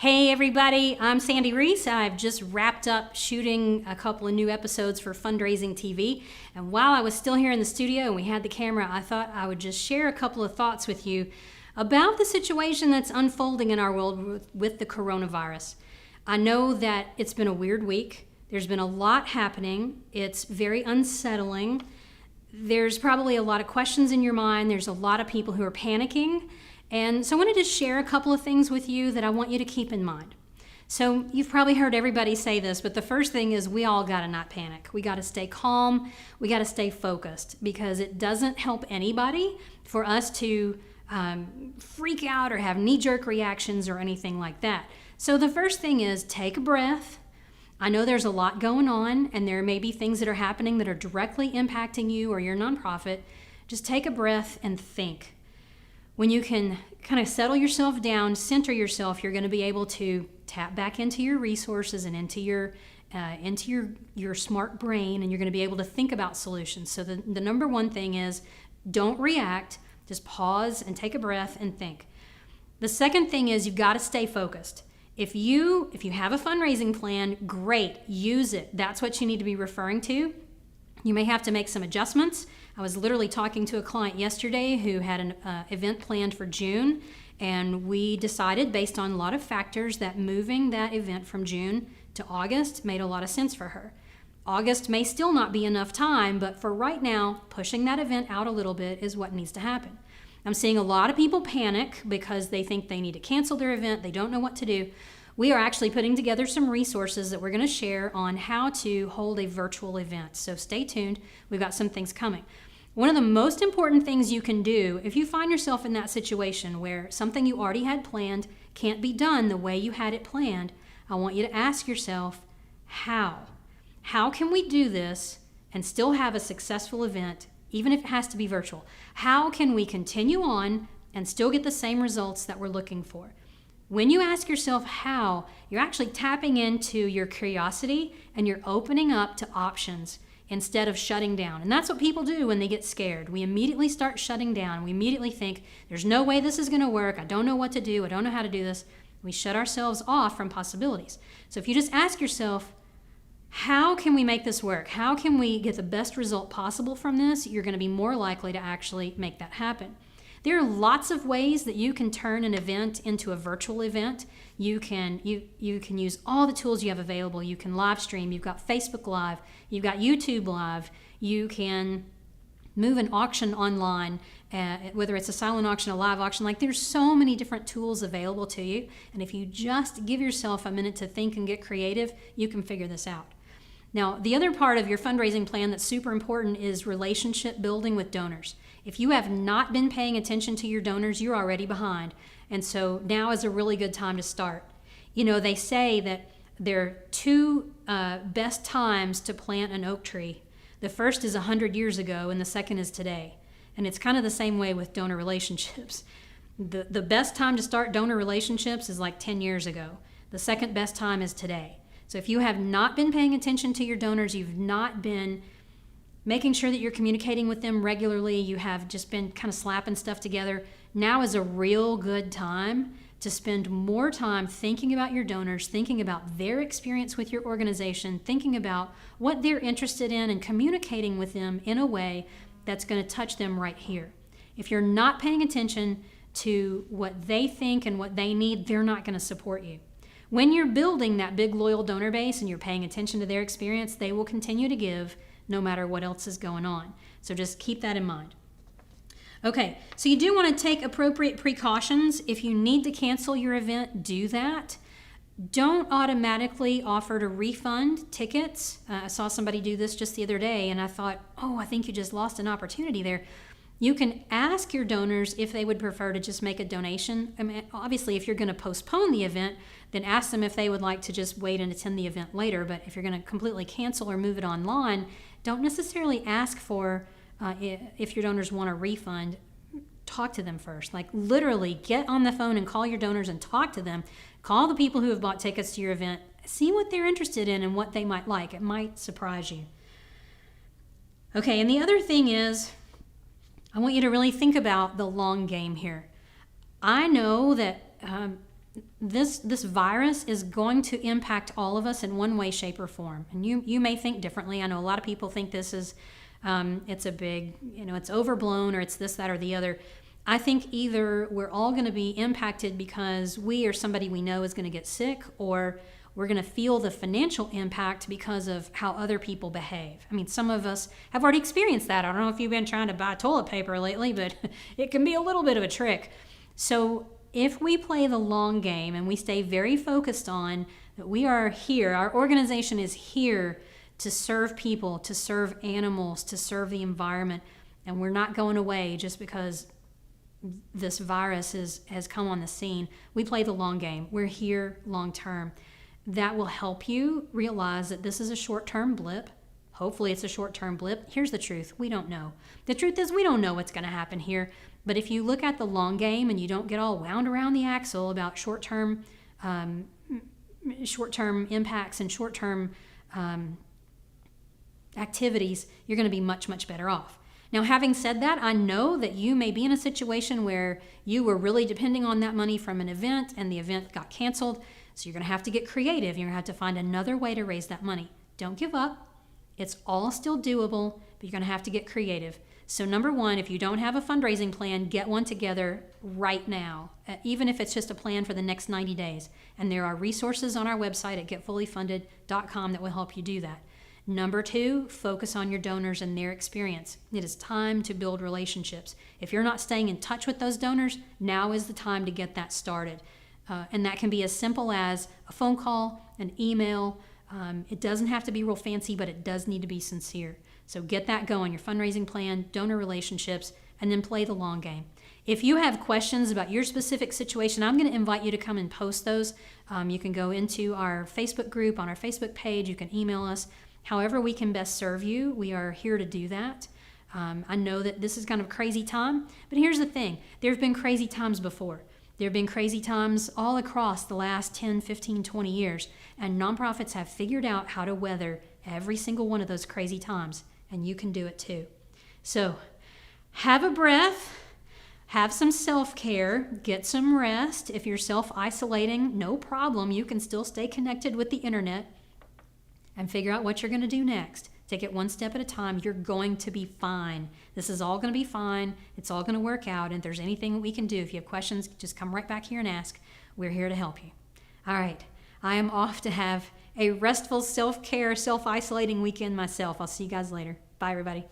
Hey everybody, I'm Sandy Reese. I've just wrapped up shooting a couple of new episodes for Fundraising TV. And while I was still here in the studio and we had the camera, I thought I would just share a couple of thoughts with you about the situation that's unfolding in our world with the coronavirus. I know that it's been a weird week. There's been a lot happening. It's very unsettling. There's probably a lot of questions in your mind. There's a lot of people who are panicking. And so I wanted to share a couple of things with you that I want you to keep in mind. So you've probably heard everybody say this, but the first thing is we all got to not panic. We got to stay calm. We got to stay focused because it doesn't help anybody for us to freak out or have knee-jerk reactions or anything like that. So the first thing is take a breath. I know there's a lot going on and there may be things that are happening that are directly impacting you or your nonprofit. Just take a breath and think. When you can kind of settle yourself down, center yourself, you're going to be able to tap back into your resources and into your smart brain, and you're going to be able to think about solutions. So the number one thing is don't react, just pause and take a breath and think. The second thing is you've got to stay focused. If you have a fundraising plan, great, use it. That's what you need to be referring to. You may have to make some adjustments. I was literally talking to a client yesterday who had an event planned for June, and we decided based on a lot of factors that moving that event from June to August made a lot of sense for her. August may still not be enough time, but for right now, pushing that event out a little bit is what needs to happen. I'm seeing a lot of people panic because they think they need to cancel their event, they don't know what to do. We are actually putting together some resources that we're going to share on how to hold a virtual event. So stay tuned. We've got some things coming. One of the most important things you can do if you find yourself in that situation where something you already had planned can't be done the way you had it planned, I want you to ask yourself, how? How can we do this and still have a successful event, even if it has to be virtual? How can we continue on and still get the same results that we're looking for? When you ask yourself how, you're actually tapping into your curiosity and you're opening up to options instead of shutting down. And that's what people do when they get scared. We immediately start shutting down. We immediately think, there's no way this is going to work. I don't know what to do. I don't know how to do this. We shut ourselves off from possibilities. So if you just ask yourself, how can we make this work? How can we get the best result possible from this? You're going to be more likely to actually make that happen. There are lots of ways that you can turn an event into a virtual event. You can use all the tools you have available. You can live stream. You've got Facebook Live. You've got YouTube Live. You can move an auction online, whether it's a silent auction, a live auction. Like there's so many different tools available to you. And if you just give yourself a minute to think and get creative, you can figure this out. Now, the other part of your fundraising plan that's super important is relationship building with donors. If you have not been paying attention to your donors, you're already behind. And so now is a really good time to start. You know, they say that there are two best times to plant an oak tree. The first is 100 years ago and the second is today. And it's kind of the same way with donor relationships. The best time to start donor relationships is like 10 years ago. The second best time is today. So if you have not been paying attention to your donors, you've not been making sure that you're communicating with them regularly, you have just been kind of slapping stuff together, now is a real good time to spend more time thinking about your donors, thinking about their experience with your organization, thinking about what they're interested in and communicating with them in a way that's going to touch them right here. If you're not paying attention to what they think and what they need, they're not going to support you. When you're building that big loyal donor base and you're paying attention to their experience, they will continue to give no matter what else is going on. So just keep that in mind. Okay, so you do want to take appropriate precautions. If you need to cancel your event, do that. Don't automatically offer to refund tickets. I saw somebody do this just the other day and I thought, oh, I think you just lost an opportunity there. You can ask your donors if they would prefer to just make a donation. I mean, obviously, if you're going to postpone the event, then ask them if they would like to just wait and attend the event later. But if you're going to completely cancel or move it online, don't necessarily ask for, if your donors want a refund, talk to them first. Like literally get on the phone and call your donors and talk to them. Call the people who have bought tickets to your event. See what they're interested in and what they might like. It might surprise you. Okay, and the other thing is, I want you to really think about the long game here. I know that this virus is going to impact all of us in one way, shape, or form. And you may think differently. I know a lot of people think this is it's a big, it's overblown, or it's this, that, or the other. I think either we're all going to be impacted because we or somebody we know is going to get sick, or we're going to feel the financial impact because of how other people behave. I mean, some of us have already experienced that. I don't know if you've been trying to buy toilet paper lately, but it can be a little bit of a trick. So if we play the long game and we stay very focused on that we are here, our organization is here to serve people, to serve animals, to serve the environment, and we're not going away just because this virus has come on the scene. We play the long game. We're here long term. That will help you realize that this is a short-term blip. Hopefully it's a short-term blip. Here's the truth. We don't know. The truth is we don't know what's going to happen here. But if you look at the long game and you don't get all wound around the axle about short-term impacts and short-term activities, you're going to be much, much better off. Now, having said that, I know that you may be in a situation where you were really depending on that money from an event and the event got canceled. So you're going to have to get creative. You're going to have to find another way to raise that money. Don't give up. It's all still doable, but you're going to have to get creative. So number one, if you don't have a fundraising plan, get one together right now, even if it's just a plan for the next 90 days. And there are resources on our website at getfullyfunded.com that will help you do that. Number two, focus on your donors and their experience. It is time to build relationships. If you're not staying in touch with those donors, now is the time to get that started. And that can be as simple as a phone call, an email. It doesn't have to be real fancy, but it does need to be sincere. So get that going, your fundraising plan, donor relationships, and then play the long game. If you have questions about your specific situation, I'm going to invite you to come and post those. You can go into our Facebook group, on our Facebook page. You can email us. However we can best serve you, we are here to do that. I know that this is kind of a crazy time, but here's the thing. There have been crazy times before. There have been crazy times all across the last 10, 15, 20 years, and nonprofits have figured out how to weather every single one of those crazy times, and you can do it too. So have a breath, have some self-care, get some rest. If you're self-isolating, no problem. You can still stay connected with the internet and figure out what you're going to do next. Take it one step at a time. You're going to be fine. This is all going to be fine. It's all going to work out. And if there's anything we can do, if you have questions, just come right back here and ask. We're here to help you. All right. I am off to have a restful self-care, self-isolating weekend myself. I'll see you guys later. Bye, everybody.